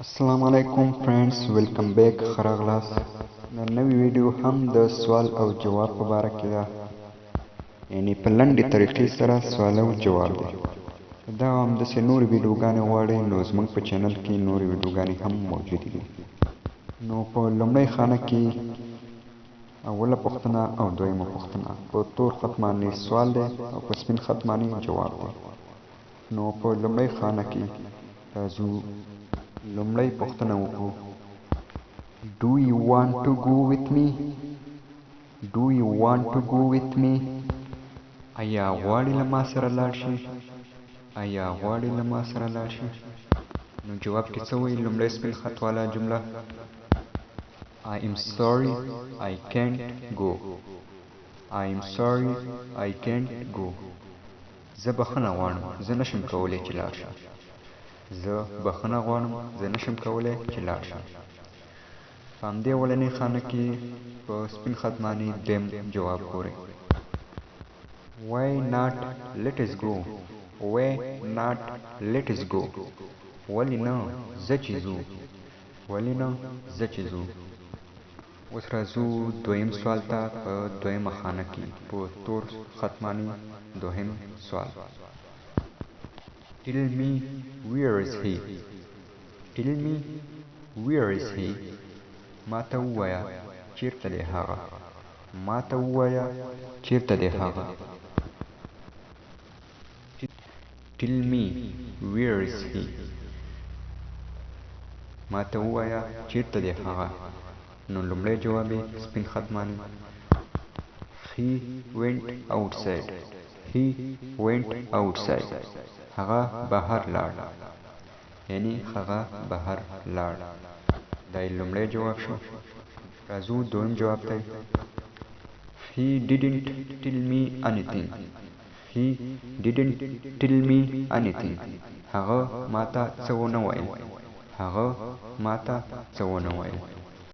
السلام علیکم فرینډز ویلکم بیک خراغلاس د نوې ویډیو هم د سوال او جواب په اړه کې ده یعنی په لنډې طریقې سره سوال او جواب دی دا هم د نور ویډیوګانې غواړي نو زموږ په چینل کې نور ویډیوګانې هم موجود دي نو په لومړی خانه کې اوله پوښتنه او دویمه پوښتنه په تور خط باندې سوال دی او په سپین خط باندې جواب دی نو په لومړی خانه کې راځو لومړی پوښتنه وکړو Do you want to go with me? Do you want to go with me? آیا غواړې له ما سره لاړ شې؟ آیا غواړې له ما سره لاړ شې؟ نو جواب کې څه وایي لومړی سپین خط والا جمله I am sorry I can't go. I am sorry I can't go. زه بخښنه غواړم زه نشم کولی چې لاړ شم. زه بخښنه غواړم زه نشم کولی چې لاړ شم. په همدې اولنۍ خانه کې په سپین خط باندې دویم جواب ګورئ Why not let us go? Why not let us go? ولې نه ځه چې ځو ولې نه ځه چې ځو اوس راځو دویم سوال ته په دویمه خانه کې په تور خط باندې دویم سوال Tell me where is he? Tell me where is he? ما ته ووایه چیرته دی هغه ما ته ووایه چیرته دی هغه Tell me where is he? ما ته ووایه چیرته دی هغه نو لومړی جواب یې سپین خط باندې He went outside. He went outside. هغه بهر لاړ یعنی هغه بهر لاړ دا یې لومړی جواب شو راځو دویم جواب ته He didn't tell me anything. He didn't tell me anything. هغه ماته څه ونه ویل هغه ماته څه ونه ویل